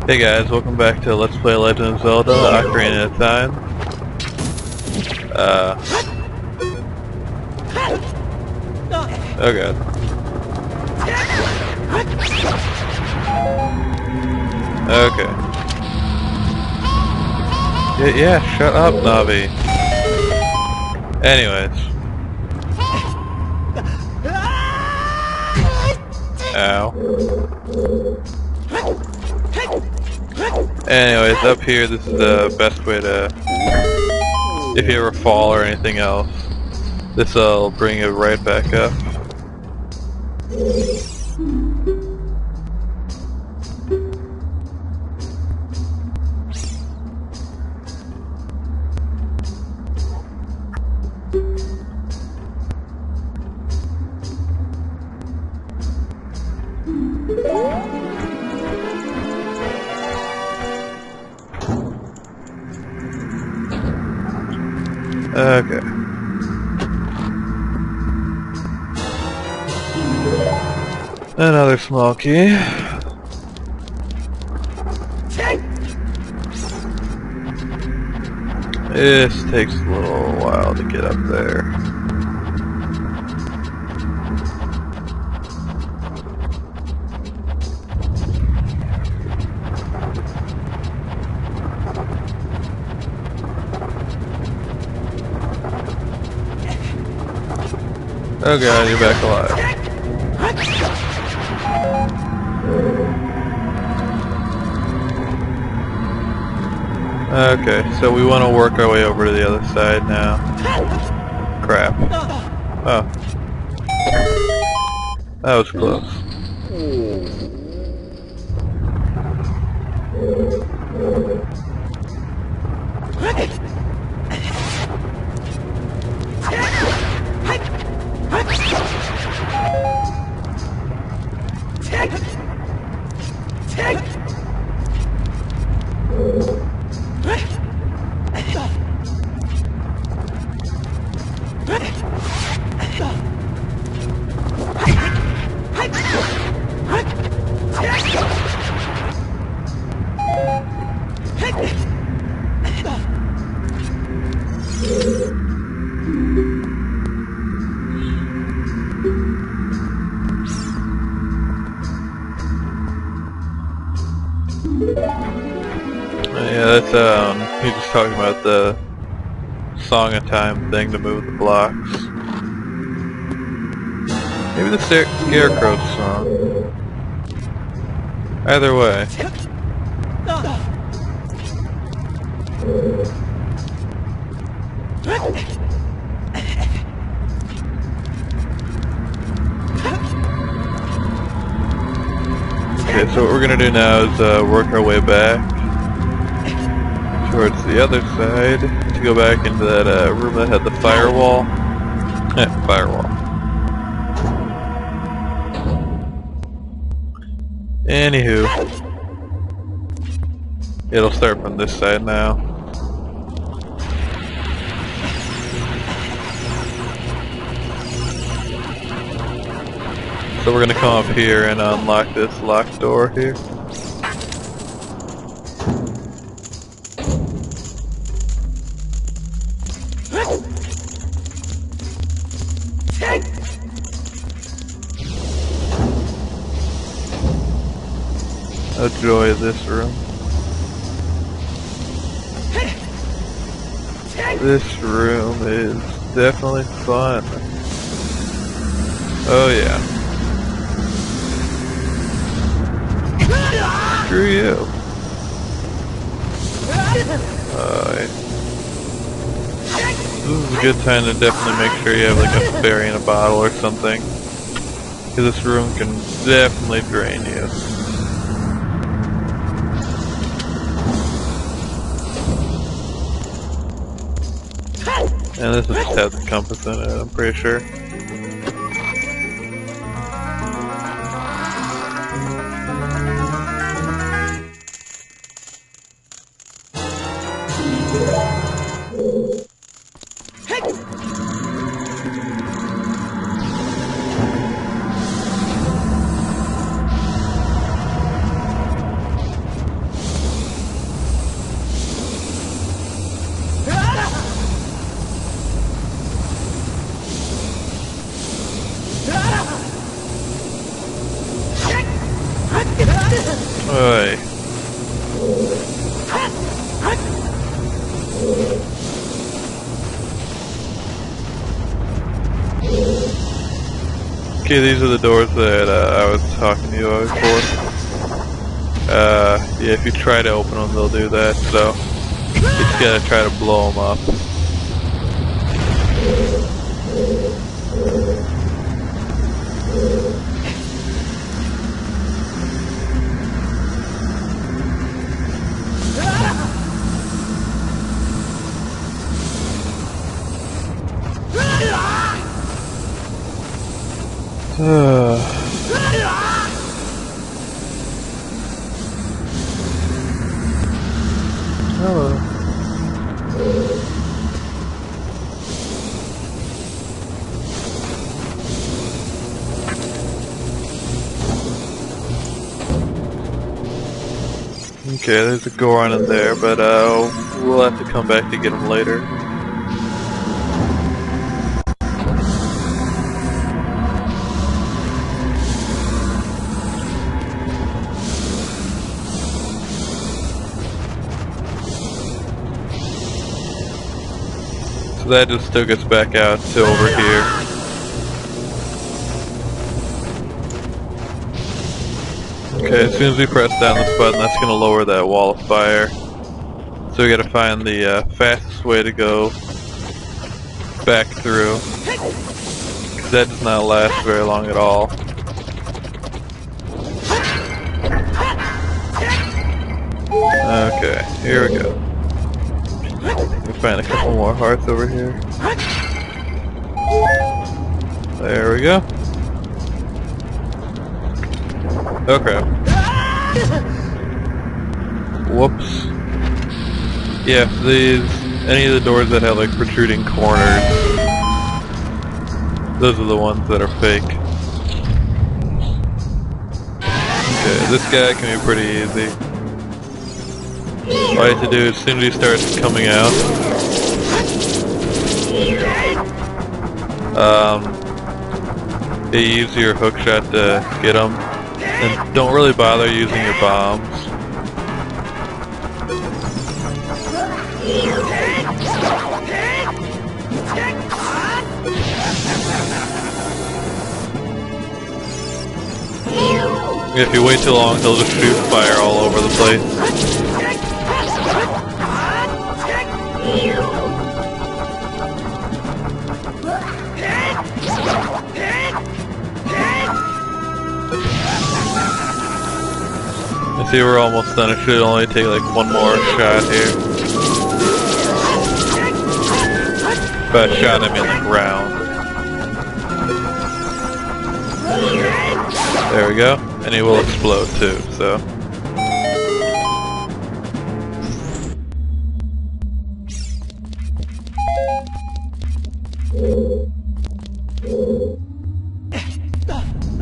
Hey guys, welcome back to Let's Play Legend of Zelda Ocarina of Time. Oh god. Okay. Yeah, shut up, Navi. Anyways. Ow. Anyways, up here, this is the best way to, if you ever fall or anything else, this will bring you right back up. Okay. Another small key. This takes a little while to get up there. Oh god, you're back alive. Okay, so we want to work our way over to the other side now. Crap. Oh. That was close. Yeah, that's he's just talking about the Song of Time thing to move the blocks. Maybe the Scarecrow song. Either way. Okay, so what we're gonna do now is work our way back towards the other side to go back into that room that had the firewall. Firewall. Anywho, it'll start from this side now. So we're gonna come up here and unlock this locked door here. A joy of this room. This room is definitely fun. Oh yeah. Screw you. This is a good time to definitely make sure you have like a berry in a bottle or something, because this room can definitely drain you. And this will just have the compass in it, I'm pretty sure. Oi. Okay, these are the doors that I was talking to you about before. Yeah, if you try to open them, they'll do that, so you just gotta try to blow them up. Hello. Okay, there's a Goron in there, but we'll have to come back to get him later. So that just took us back out to over here. Okay, as soon as we press down this button, that's going to lower that wall of fire. So we got to find the fastest way to go back through, because that does not last very long at all. Okay, here we go. Let me find a couple more hearts over here. There we go. Okay. Whoops. Yeah, any of the doors that have like protruding corners, those are the ones that are fake. Okay, this guy can be pretty easy. All you have to do as soon as he starts coming out, you use your hook shot to get him, and don't really bother using your bombs. If you wait too long, he'll just shoot fire all over the place. I see we're almost done. It should only take like one more shot here. By shot I mean like round. There we go. And he will explode too, so.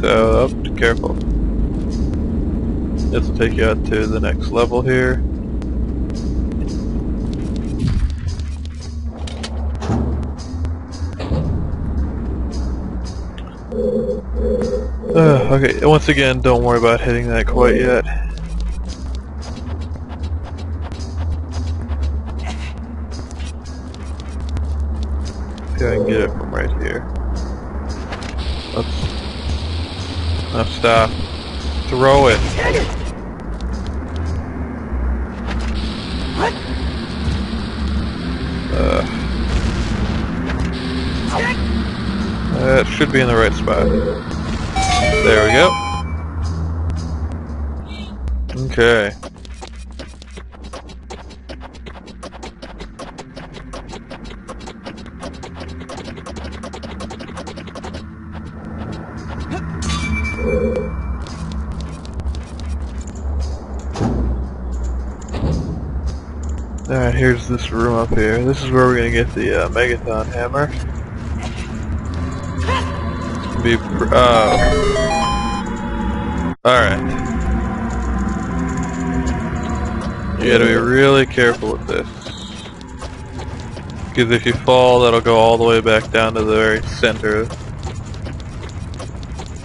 So, be careful. This will take you out to the next level here. Okay, once again, don't worry about hitting that quite yet. See if I can get it from right here. Oops. No, stop. Throw it. That should be in the right spot. There we go. Okay. Alright, here's this room up here. This is where we're gonna get the Megaton hammer. Alright. You gotta be really careful with this. Because if you fall, that'll go all the way back down to the very center.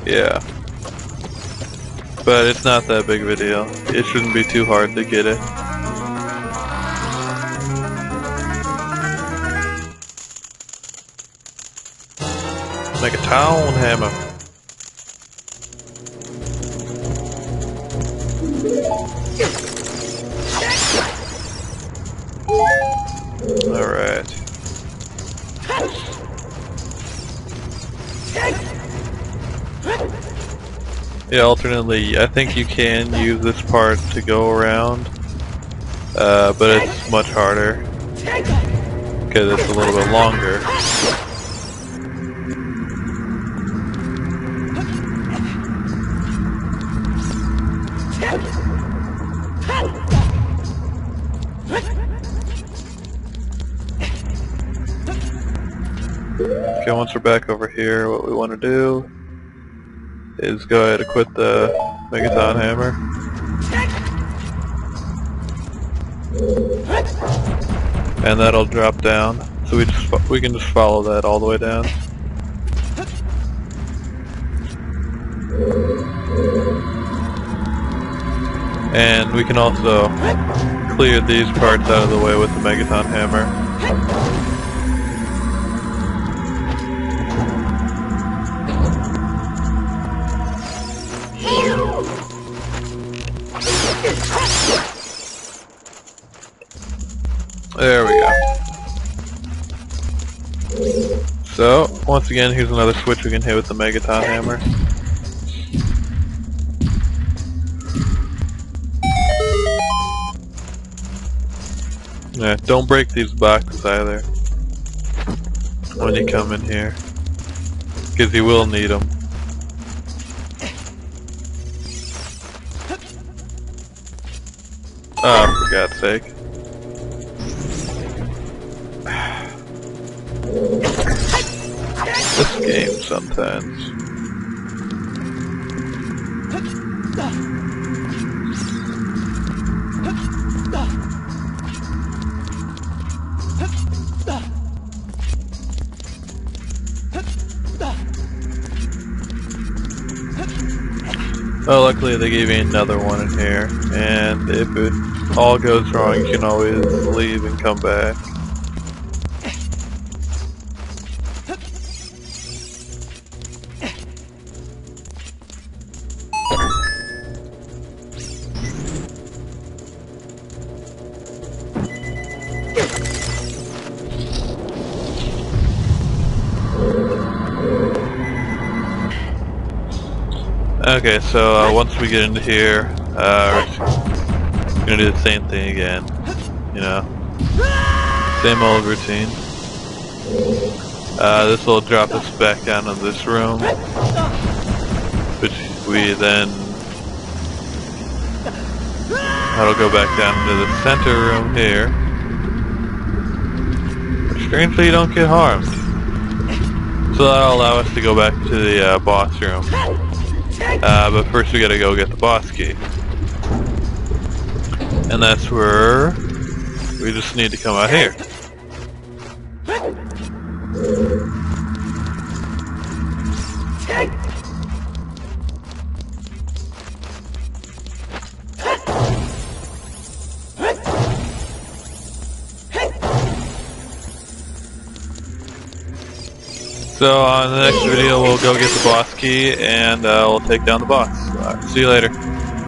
Yeah. But it's not that big of a deal. It shouldn't be too hard to get it. Megaton hammer. Alright. Yeah, alternately, I think you can use this part to go around, but it's much harder, because it's a little bit longer. Okay, once we're back over here, what we want to do is go ahead and quit the Megaton hammer. And that'll drop down. So we can just follow that all the way down. And we can also clear these parts out of the way with the Megaton hammer. There we go. So, once again, here's another switch we can hit with the Megaton hammer. Yeah, don't break these boxes either when you come in here, because you will need them. Oh, for God's sake. This game sometimes. Oh, luckily they gave me another one in here, and if it all goes wrong, you can always leave and come back. Okay, so once we get into here, we're gonna do the same thing again. You know, same old routine. This will drop us back down to this room, which we then that'll go back down to the center room here. But strangely, you don't get harmed, so that'll allow us to go back to the boss room. But first we gotta go get the boss key. And that's where we just need to come out here. So on the next video we'll go get the boss key and we'll take down the boss. See you later.